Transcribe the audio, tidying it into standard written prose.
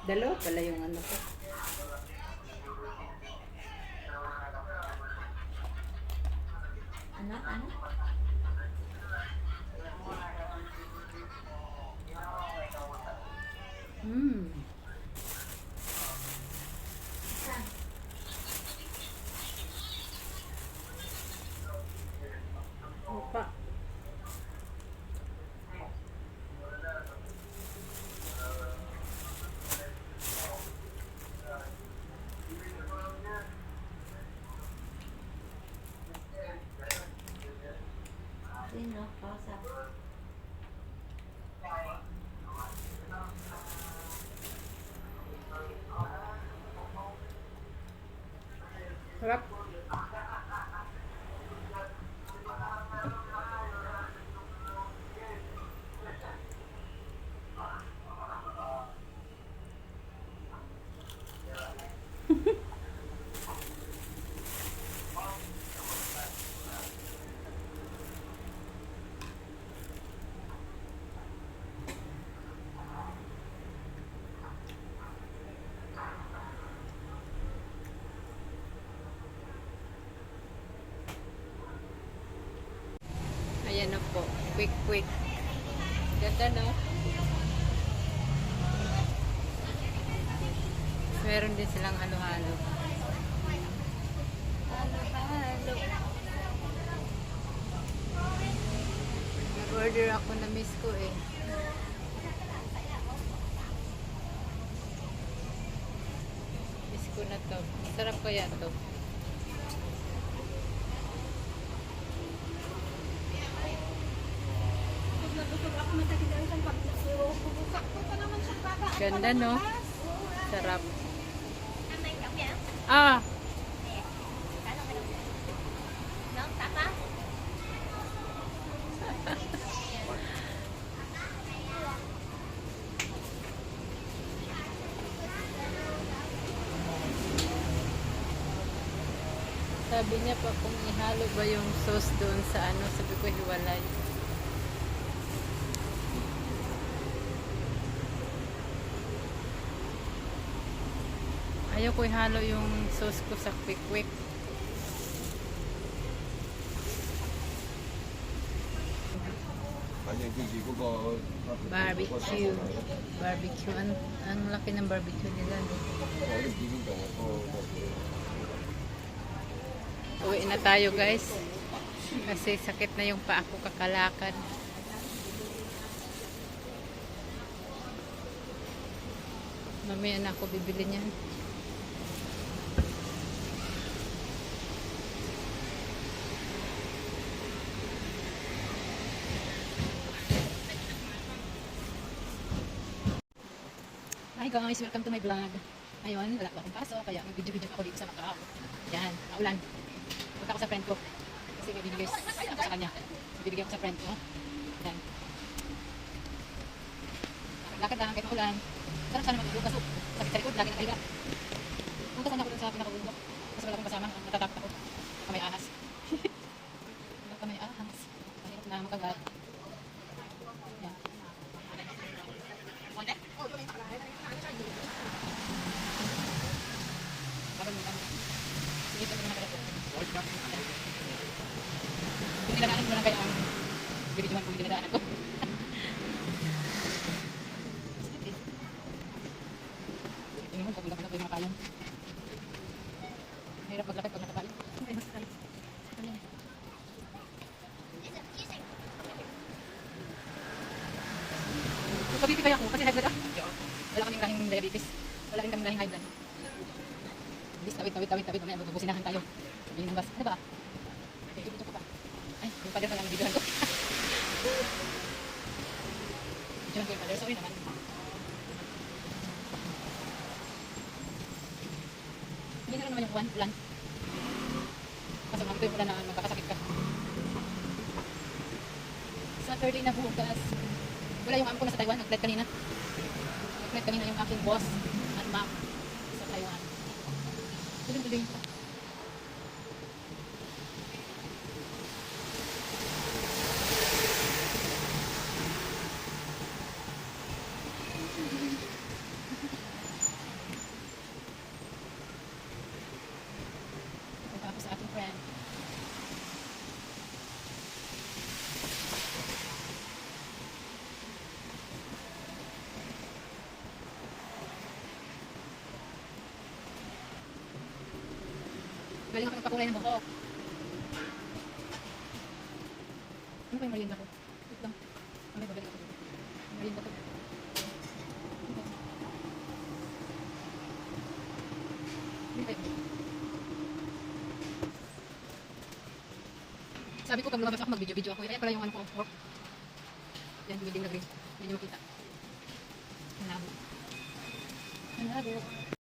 Dalawa pala yung ano ko. Ano? Ano? Hmm. Opa. Sino? Kausap. Sarap. Ayan na po. Quick, quick. Ganda, no? Meron din silang halo-halo. Halo-halo. Nag-order ako na miss ko eh. Miss ko na to. Sarap kaya to. Ganda, no? Sarap. Ah! Sabi niya pa kung ihalo ba yung sauce doon sa ano, sabi ko hiwalay. Ayaw ko ihalo yung sauce ko sa quick quick. Barbecue. Barbecue. Ang laki ng barbecue nila. Uwi na tayo guys. Kasi sakit na yung paa ko kakalakad. Mamaya na ako bibili niyan. Hi guys, welcome to my vlog. Ayun, wala pa akong pasok, kaya mag-video-video ako dito sa Macau. Yan, maulan. Punta ako sa friend ko. Kasi may bibigay ako sa kanya. Bibigay ako sa friend ko. Yan. Lakad lang, kahit maulan. Sarap sana mag-ulog kaso. Sakit sa likod, lagi nakahiga. Punta sana ako dun sa pinaka-ulog. Kasi wala akong kasama, natatakot ako. Kamay ahas. Kamay ahas. Mahirap na makagat. Yan. Kung niladaanan ko lang kaya ang binidyohan ko yung niladaanan ko. Ito naman, pag ulak-ulak ko yung mga payong. Mahirap maglakad pag nakapayong. Magpabibi kaya ako kasi high blood ako. Wala kaming lahing diabetes. Wala rin kaming lahing high blood. Bis, tawid. Mamaya magbubusinahan tayo. Sabihin ng bus, ano ba? Video ko pa. Ay, yung pader pa lang videohan ko. Videohan ko yung pader. Sorry naman. Hindi na rin naman yung ulan. Kasi mga ito yung ulan na magkakasakit ka. Saturday na bukas. Wala yung amo ko na sa Taiwan. Nag-flight kanina. Nag-flight kanina yung aking boss at ma'am sa Taiwan. Tuloy-tuloy. Galing ako nagpakulay ng buhok. Ano pa yung merienda ko? Wait lang. Mamaya babalik ako. Merienda ko. Hindi pa yun. Sabi ko pag lumabas ako mag-video-video ako. Kaya pala yung ano ko. Work. Yan, building na green. Hindi nyo makita. Malabo. Malabo.